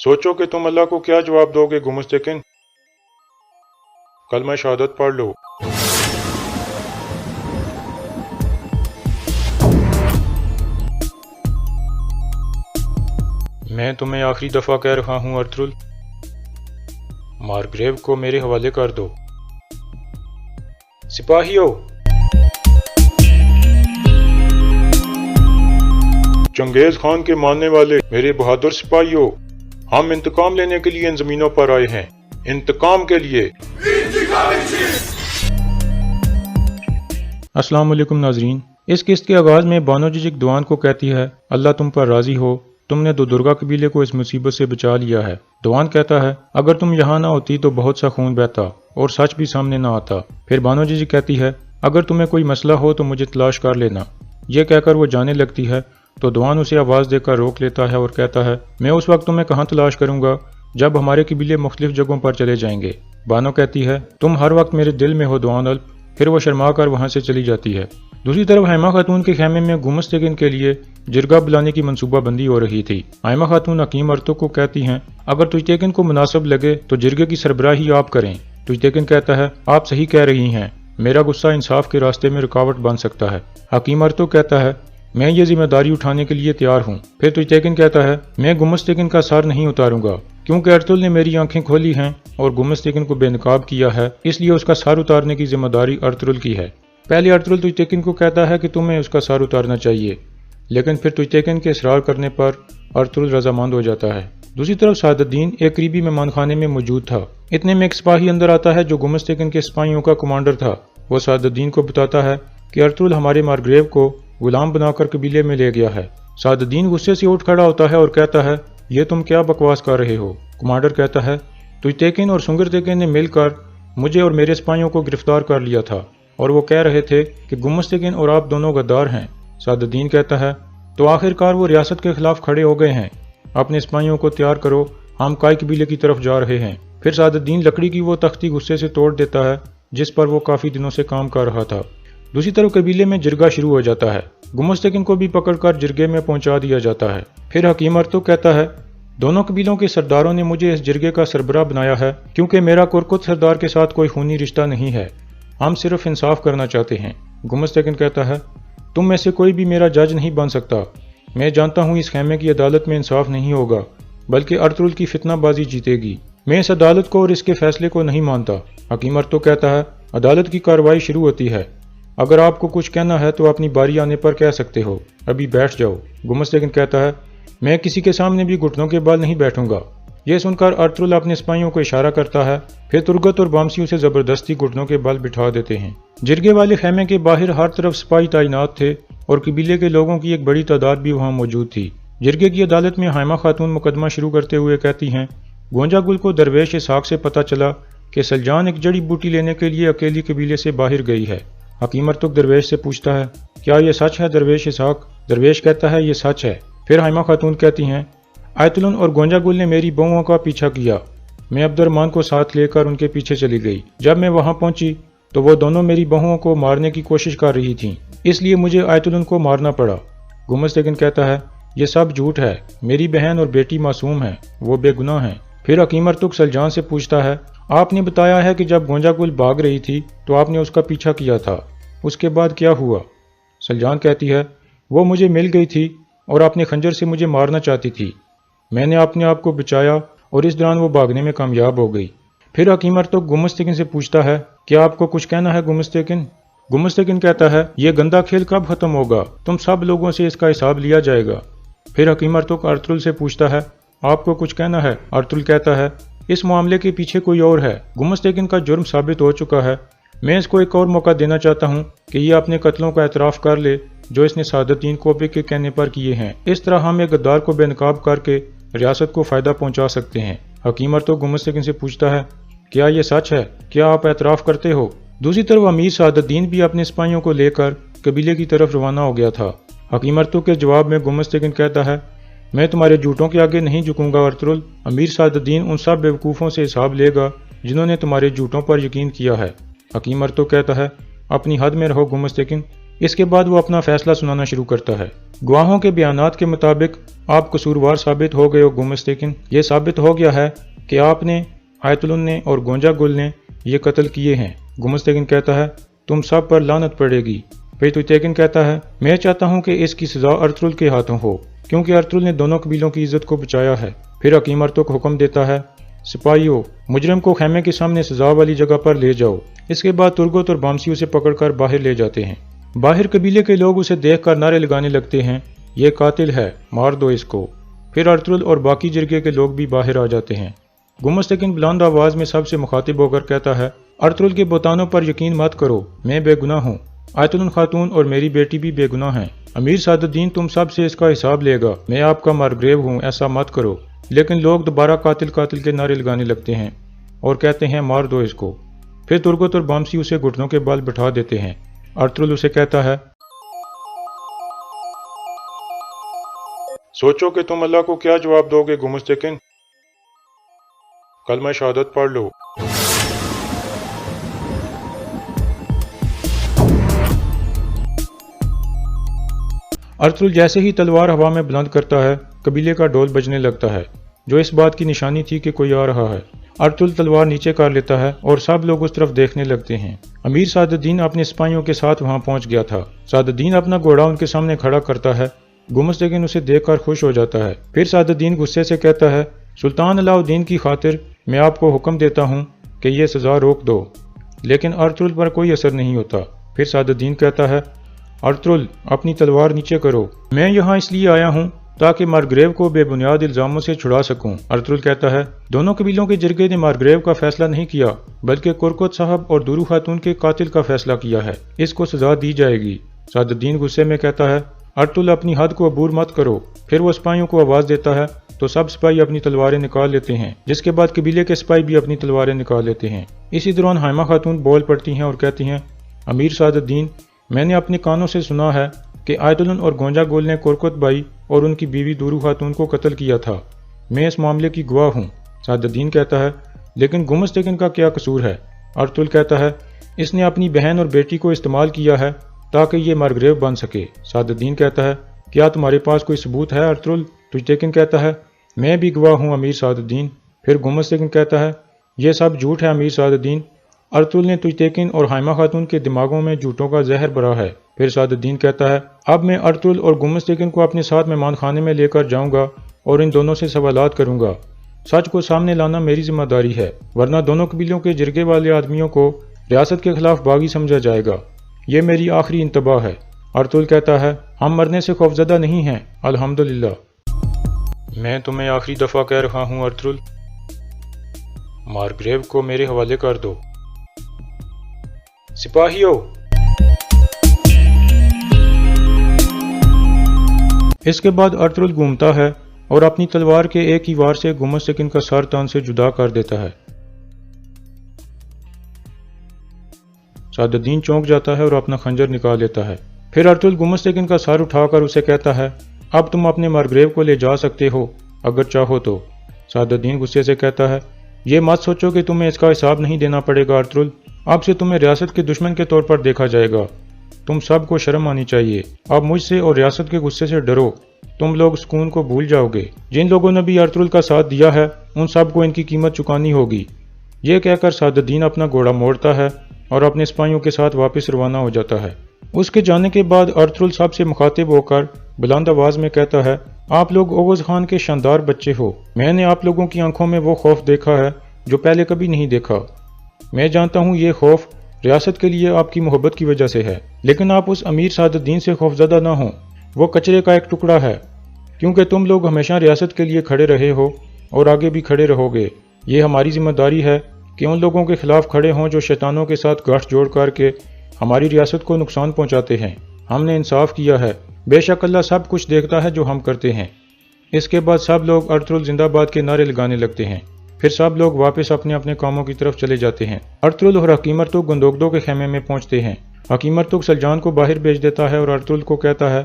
सोचो कि तुम अल्लाह को क्या जवाब दोगे गुमुस्तकिन। कलमा शहादत पढ़ लो। मैं तुम्हें आखिरी दफा कह रहा हूं अर्थुल, मार्ग्रेव को मेरे हवाले कर दो। सिपाहियों, चंगेज खान के मानने वाले मेरे बहादुर सिपाहियों, हम इंतकाम लेने के लिए इन जमीनों पर आए हैं, इंतकाम के लिए। अस्सलाम वालेकुम नाजरीन। इस किस्त के आगाज में बानो जिजिक दुआन को कहती है, अल्लाह तुम पर राजी हो, तुमने दो दुर्गा कबीले को इस मुसीबत से बचा लिया है। दुआन कहता है, अगर तुम यहाँ ना होती तो बहुत सा खून बहता और सच भी सामने ना आता। फिर बानो जिजिक कहती है, अगर तुम्हें कोई मसला हो तो मुझे तलाश कर लेना। यह कहकर वो जाने लगती है तो दुआन उसे आवाज़ देकर रोक लेता है और कहता है, मैं उस वक्त तुम्हें कहाँ तलाश करूंगा जब हमारे कबीले मुख्तलिफ जगहों पर चले जाएंगे। बानो कहती है, तुम हर वक्त मेरे दिल में हो दुआन अल्प। फिर वो शर्मा कर वहाँ से चली जाती है। दूसरी तरफ हाइमा खातून के खेमे में गुमुस्तकिन के लिए जिरगा बुलाने की मनसूबाबंदी हो रही थी। हाइमा खातून हकीम अर्तुग को कहती हैं, अगर तुजतेकिन को मुनासिब लगे तो जिरगे की सरबराही आप करें। तुजतेकिन कहता है, आप सही कह रही हैं, मेरा गुस्सा इंसाफ के रास्ते में रुकावट बन सकता है। हकीम अर्तुग कहता है, मैं ये जिम्मेदारी उठाने के लिए तैयार हूँ। फिर तुजतेकिन कहता है, मैं गुमुस्तकिन का सर नहीं उतारूंगा, क्योंकि अर्तुल ने मेरी आंखें खोली हैं और गुमुस्तकिन को बेनकाब किया है, इसलिए उसका सर उतारने की जिम्मेदारी अर्तुल की है। पहले अर्तुल तुजतेकिन को कहता है कि तुम्हें उसका सर उतारना चाहिए, लेकिन फिर तुजतेकिन के इसरार करने पर अर्तुल रजामंद हो जाता है। दूसरी तरफ सादुद्दीन एक करीबी मेहमान खाने में मौजूद था। इतने में एक सिपाही अंदर आता है जो गुमुस्तकिन के सिपाहियों का कमांडर था। वो सादुद्दीन को बताता है कि अर्तुल हमारे मार्ग्रेव को गुलाम बनाकर कबीले में ले गया है। सादुद्दीन गुस्से से उठ खड़ा होता है और कहता है, ये तुम क्या बकवास कर रहे हो। कमांडर कहता है, तुजतेकिन और सुंगरतेकिन ने मिलकर मुझे और मेरे सिपाहियों को गिरफ्तार कर लिया था और वो कह रहे थे कि गुमुस्तकिन और आप दोनों गद्दार हैं। सादुद्दीन कहता है, तो आखिरकार वो रियासत के खिलाफ खड़े हो गए हैं, अपने सिपाहियों को तैयार करो, हम काई कबीले की तरफ जा रहे हैं। फिर सादुद्दीन लकड़ी की वो तख्ती गुस्से से तोड़ देता है जिस पर वो काफी दिनों से काम कर रहा था। दूसरी तरफ कबीले में जिरगा शुरू हो जाता है। गुमुस्तकिन को भी पकड़कर जिरगे में पहुंचा दिया जाता है। फिर हकीम अर्तुग कहता है, दोनों कबीलों के सरदारों ने मुझे इस जिरगे का सरबराह बनाया है, क्योंकि मेरा कुरकुत सरदार के साथ कोई खूनी रिश्ता नहीं है, हम सिर्फ इंसाफ करना चाहते हैं। गुमुस्तकिन कहता है, तुम में से कोई भी मेरा जज नहीं बन सकता। मैं जानता हूँ इस खेमे की अदालत में इंसाफ नहीं होगा, बल्कि अर्तुल की फितनाबाजी जीतेगी। मैं इस अदालत को और इसके फैसले को नहीं मानता। हकीम अर्तुग कहता है, अदालत की कार्रवाई शुरू होती है, अगर आपको कुछ कहना है तो अपनी बारी आने पर कह सकते हो, अभी बैठ जाओ। गुमुस्तकिन कहता है, मैं किसी के सामने भी घुटनों के बल नहीं बैठूंगा। यह सुनकर अर्तुल अपने सिपाहियों को इशारा करता है। फिर तुर्गत और बामसी उसे जबरदस्ती घुटनों के बल बिठा देते हैं। जिरगे वाले खेमे के बाहर हर तरफ सिपाही तैनात थे और कबीले के लोगों की एक बड़ी तादाद भी वहां मौजूद थी। जिरगे की अदालत में हाइमा खातून मुकदमा शुरू करते हुए कहती हैं, गोंजा गुल को दरवेश इसहाक से पता चला कि सलजान एक जड़ी बूटी लेने के लिए अकेली कबीले से बाहर गई है। हकीम अर्तुग दरवेश से पूछता है, क्या ये सच है दरवेश इसहाक? दरवेश कहता है, ये सच है। फिर हाइमा खातून कहती हैं, आयतुलन और गोंजा गुल ने मेरी बहुओं का पीछा किया, मैं अब्दुर्रहमान को साथ लेकर उनके पीछे चली गई। जब मैं वहां पहुंची तो वो दोनों मेरी बहुओं को मारने की कोशिश कर रही थीं, इसलिए मुझे आयतुलन को मारना पड़ा। गुमुस्तकिन कहता है, ये सब झूठ है, मेरी बहन और बेटी मासूम है, वो बेगुनाह हैं। फिर हकीम अर्तुग सलजान से पूछता है, आपने बताया है कि जब गोंजा गुल भाग रही थी तो आपने उसका पीछा किया था, उसके बाद क्या हुआ? सलजान कहती है, वो मुझे मिल गई थी और अपने खंजर से मुझे मारना चाहती थी, मैंने अपने आप को बचाया और इस दौरान वो भागने में कामयाब हो गई। फिर हकीम अर्तुग गुमुस्तकिन से पूछता है, क्या आपको कुछ कहना है गुमुस्तकिन? गुमुस्तकिन कहता है, ये गंदा खेल कब खत्म होगा, तुम सब लोगों से इसका हिसाब लिया जाएगा। फिर हकीम अर्तुग अर्तुल से पूछता है, आपको कुछ कहना है? अर्तुल कहता है, इस मामले के पीछे कोई और है, गुमुस्तकिन का जुर्म साबित हो चुका है, मैं इसको एक और मौका देना चाहता हूँ कि ये अपने कत्लों का एतराफ़ कर ले जो इसने सादुद्दीन कोबे के कहने पर किए हैं। इस तरह हम एक गद्दार को बेनकाब करके रियासत को फायदा पहुंचा सकते हैं। हकीम अर्तुग गुमुस्तकिन से पूछता है, क्या ये सच है? क्या आप एतराफ़ करते हो? दूसरी तरफ अमीर सादुद्दीन भी अपने सिपाहियों को लेकर कबीले की तरफ रवाना हो गया था। हकीम अर्तुग के जवाब में गुमुस्तकिन कहता है, मैं तुम्हारे झूठों के आगे नहीं झुकूंगा अर्तुल। अमीर सादुद्दीन उन सब बेवकूफ़ों से हिसाब लेगा जिन्होंने तुम्हारे झूठों पर यकीन किया है। हकीम अर्तुग कहता है, अपनी हद में रहो गुमुस्तकिन। इसके बाद वो अपना फैसला सुनाना शुरू करता है। गवाहों के बयानात के मुताबिक آپ قصوروار ثابت ہو گئے ہو گمستکن، یہ ثابت ہو گیا ہے کہ آپ نے، آیت نے اور گونجا گل نے یہ قتل کیے ہیں۔ گمستکن کہتا ہے تم سب پر لعنت پڑے گی۔ پھر تویتیکن کہتا ہے میں چاہتا ہوں کہ اس کی سزا ارطغرل کے ہاتھوں ہو، کیونکہ ارطغرل نے دونوں قبیلوں کی عزت کو بچایا ہے۔ پھر حکیم ارطغرل کو حکم دیتا ہے سپاہیوں، مجرم کو خیمے کے سامنے سزا والی جگہ پر لے جاؤ۔ اس کے بعد ترگت اور بامسی اسے پکڑ کر باہر لے جاتے ہیں۔ باہر قبیلے کے لوگ اسے دیکھ کر نعرے لگانے لگتے ہیں یہ قاتل ہے، مار دو اس کو۔ پھر ارطغرل اور باقی جرگے کے لوگ بھی باہر آ جاتے ہیں۔ گمستکن بلند آواز میں سب سے مخاطب ہو کر کہتا ہے ارطغرل کے بہتانوں پر یقین مت کرو، میں بے گناہ ہوں، آیت خاتون اور میری بیٹی بھی بے گناہ ہیں۔ امیر سعد الدین تم سب سے اس کا حساب لے گا، میں آپ کا مرگریو ہوں، ایسا مت کرو۔ لیکن لوگ دوبارہ قاتل قاتل کے نعرے لگانے لگتے ہیں اور کہتے ہیں مار دو اس کو۔ پھر ترگت اور بامسی اسے گھٹنوں کے بال بٹھا دیتے ہیں۔ ارطغرل اسے کہتا ہے سوچو کہ تم اللہ کو کیا جواب دو گے گمستکن، کلمہ شہادت پڑھ لو۔ ارطغرل جیسے ہی تلوار ہوا میں بلند کرتا ہے قبیلے کا ڈول بجنے لگتا ہے، جو اس بات کی نشانی تھی کہ کوئی آ رہا ہے۔ ارطغرل تلوار نیچے کر لیتا ہے اور سب لوگ اس طرف دیکھنے لگتے ہیں۔ امیر سعد الدین اپنے سپاہیوں کے ساتھ وہاں پہنچ گیا تھا۔ سعد الدین اپنا گھوڑا ان کے سامنے کھڑا کرتا ہے۔ گمستکن اسے دیکھ کر خوش ہو جاتا ہے۔ پھر سعد الدین غصے سے کہتا ہے سلطان علاء الدین کی خاطر میں آپ کو حکم دیتا ہوں کہ یہ سزا روک دو، لیکن ارطغرل پر کوئی اثر نہیں ہوتا۔ پھر سعد الدین کہتا ہے ارطغرل اپنی تلوار نیچے کرو، میں یہاں اس لیے آیا ہوں تاکہ مارگریو کو بے بنیاد الزاموں سے چھڑا سکوں۔ ارطغرل کہتا ہے دونوں قبیلوں کے جرگے نے مارگریو کا فیصلہ نہیں کیا، بلکہ کرکت صاحب اور دورو خاتون کے قاتل کا فیصلہ کیا ہے، اس کو سزا دی جائے گی۔ سعد الدین غصے میں کہتا ہے ارطغرل اپنی حد کو عبور مت کرو۔ پھر وہ سپاہیوں کو آواز دیتا ہے تو سب سپاہی اپنی تلواریں نکال لیتے ہیں، جس کے بعد قبیلے کے سپاہی بھی اپنی تلواریں نکال لیتے ہیں۔ اسی دوران حائمہ خاتون بول پڑتی ہیں اور کہتی ہیں امیر سعد الدین، میں نے اپنے کانوں سے سنا ہے کہ آیت اور گونجا گول نے کرکت بائی اور ان کی بیوی دورو خاتون کو قتل کیا تھا، میں اس معاملے کی گواہ ہوں۔ سعد الدین کہتا ہے لیکن گمستکن کا کیا قصور ہے؟ ارطغرل کہتا ہے اس نے اپنی بہن اور بیٹی کو استعمال کیا ہے تاکہ یہ مرگریو بن سکے۔ سعد الدین کہتا ہے کیا تمہارے پاس کوئی ثبوت ہے ارطغرل؟ تویتیکن کہتا ہے میں بھی گواہ ہوں امیر سعد الدین۔ پھر گمستکن کہتا ہے یہ سب جھوٹ ہے امیر سعد الدین، ارطغرل نے تویتیکن اور حائمہ خاتون کے دماغوں میں جھوٹوں کا زہر بھرا ہے۔ پھر سعد الدین کہتا ہے اب میں ارطغرل اور گمستکن کو اپنے ساتھ مہمان خانے میں لے کر جاؤں گا اور ان دونوں سے سوالات کروں گا۔ سچ کو سامنے لانا میری ذمہ داری ہے، ورنہ دونوں قبیلوں کے جرگے والے آدمیوں کو ریاست کے خلاف باغی سمجھا جائے گا، یہ میری آخری انتباہ ہے۔ ارطغرل کہتا ہے ہم مرنے سے خوفزدہ نہیں ہیں الحمدللہ۔ میں تمہیں آخری دفعہ کہہ رہا ہوں ارطغرل، مارگریو کو میرے حوالے کر دو۔ سپاہیوں، اس کے بعد ارطغرل گھومتا ہے اور اپنی تلوار کے ایک ہی وار سے گمستکن کا سر تان سے جدا کر دیتا ہے۔ سعد الدین چونک جاتا ہے اور اپنا خنجر نکال لیتا ہے۔ پھر ارطغرل گمستکن کا سر اٹھا کر اسے کہتا ہے اب تم اپنے مرگریو کو لے جا سکتے ہو اگر چاہو تو۔ سعد الدین غصے سے کہتا ہے یہ مت سوچو کہ تمہیں اس کا حساب نہیں دینا پڑے گا ارطغرل، اب سے تمہیں ریاست کے دشمن کے طور پر دیکھا جائے گا، تم سب کو شرم آنی چاہیے، اب مجھ سے اور ریاست کے غصے سے ڈرو، تم لوگ سکون کو بھول جاؤ گے، جن لوگوں نے بھی ارطغرل کا ساتھ دیا ہے ان سب کو ان کی قیمت چکانی ہوگی۔ یہ کہہ کر سعد الدین اپنا گھوڑا موڑتا ہے اور اپنے سپاہیوں کے ساتھ واپس روانہ ہو جاتا ہے۔ اس کے جانے کے بعد ارطغرل سب سے مخاطب ہو کر بلند آواز میں کہتا ہے آپ لوگ اوغوز خان کے شاندار بچے ہو، میں نے آپ لوگوں کی آنکھوں میں وہ خوف دیکھا ہے جو پہلے کبھی نہیں دیکھا، میں جانتا ہوں یہ خوف ریاست کے لیے آپ کی محبت کی وجہ سے ہے، لیکن آپ اس امیر سعد الدین سے خوفزدہ نہ ہوں، وہ کچرے کا ایک ٹکڑا ہے، کیونکہ تم لوگ ہمیشہ ریاست کے لیے کھڑے رہے ہو اور آگے بھی کھڑے رہو گے۔ یہ ہماری ذمہ داری ہے کہ ان لوگوں کے خلاف کھڑے ہوں جو شیطانوں کے ساتھ گٹھ جوڑ کر کے ہماری ریاست کو نقصان پہنچاتے ہیں۔ ہم نے انصاف کیا ہے، بے شک اللہ سب کچھ دیکھتا ہے جو ہم کرتے ہیں۔ اس کے بعد سب لوگ ارطغرل زندہ باد کے نعرے لگانے لگتے ہیں، پھر سب لوگ واپس اپنے اپنے کاموں کی طرف چلے جاتے ہیں۔ ارطغرل اور حکیم ارطغرل گندوگدو کے خیمے میں پہنچتے ہیں۔ حکیم ارطغرل سلجان کو باہر بھیج دیتا ہے اور ارطغرل کو کہتا ہے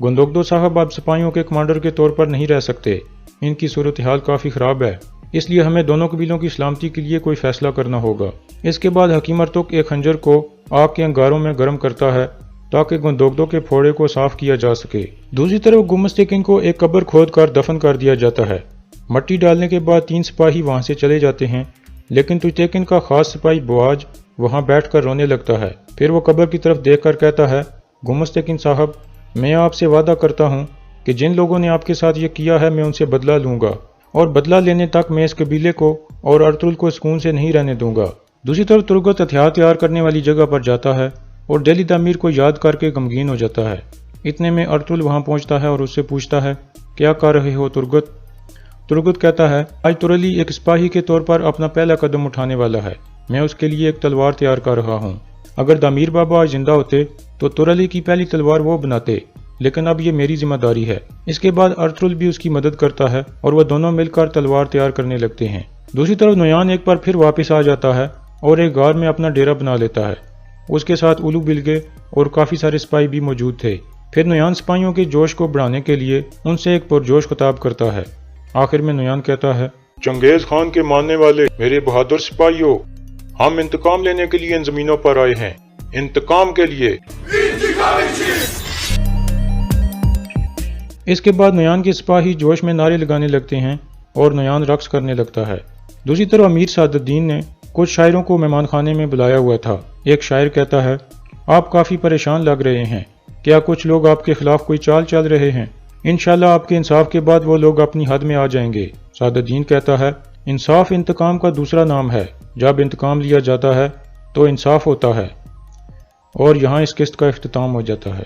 گندوگدو صاحب اب سپاہیوں کے کمانڈر کے طور پر نہیں رہ سکتے، ان کی صورتحال کافی خراب ہے، اس لیے ہمیں دونوں قبیلوں کی سلامتی کے لیے کوئی فیصلہ کرنا ہوگا۔ اس کے بعد حکیم ارطغرل ایک خنجر کو آگ کے انگاروں میں گرم کرتا ہے ताकि गंदोगदों के फोड़े को साफ किया जा सके। दूसरी तरफ गुमस्तेकिन को एक कब्र खोद कर दफन कर दिया जाता है। मट्टी डालने के बाद 3 सिपाही वहां से चले जाते हैं, लेकिन तुश्तेकिन का खास सिपाही बुआज वहां बैठकर रोने लगता है। फिर वो कब्र की तरफ देखकर कहता है, गुमस्तेकिन साहब, मैं आपसे वादा करता हूँ कि जिन लोगों ने आपके साथ ये किया है मैं उनसे बदला लूंगा, और बदला लेने तक मैं इस कबीले को और अर्तुल को सुकून से नहीं रहने दूंगा। दूसरी तरफ तुर्गत हथियार तैयार करने वाली जगह पर जाता है और डेली दामीर को याद करके गमगीन हो जाता है। इतने में अर्तुल वहां पहुंचता है और उससे पूछता है, क्या कर रहे हो तुर्गत? तुर्गत कहता है, आज तुरली एक सिपाही के तौर पर अपना पहला कदम उठाने वाला है। मैं उसके लिए एक तलवार तैयार कर रहा हूँ। अगर दामीर बाबा आज जिंदा होते तो तुरली की पहली तलवार वो बनाते, लेकिन अब ये मेरी जिम्मेदारी है। इसके बाद अर्तुल भी उसकी मदद करता है और वह दोनों मिलकर तलवार तैयार करने लगते हैं। दूसरी तरफ नोयान एक बार फिर वापस आ जाता है और एक गार में अपना डेरा बना लेता है। उसके साथ उलू बिलगे और काफी सारे सिपाही भी मौजूद थे। फिर नोयान सिपाहियों के जोश को बढ़ाने के लिए उनसे एक पुरजोश खिताब करता है। आखिर में नोयान कहता है, चंगेज खान के मानने वाले मेरे बहादुर सिपाहियों, हम इंतकाम लेने के लिए इन जमीनों पर आए हैं, इंतकाम के लिए। इसके बाद नोयान के सिपाही जोश में नारे लगाने लगते हैं और नोयान रक्स करने लगता है। दूसरी तरफ अमीर सादुद्दीन ने कुछ शायरों को मेहमान खाने में बुलाया हुआ था। एक शायर कहता है, आप काफी परेशान लग रहे हैं, क्या कुछ लोग आपके खिलाफ कोई चाल चल रहे हैं? इंशाल्लाह आपके इंसाफ के बाद वो लोग अपनी हद में आ जाएंगे। सादुद्दीन कहता है, इंसाफ इंतकाम का दूसरा नाम है। जब इंतकाम लिया जाता है तो इंसाफ होता है। और यहाँ इस किस्त का इख्तिताम हो जाता है।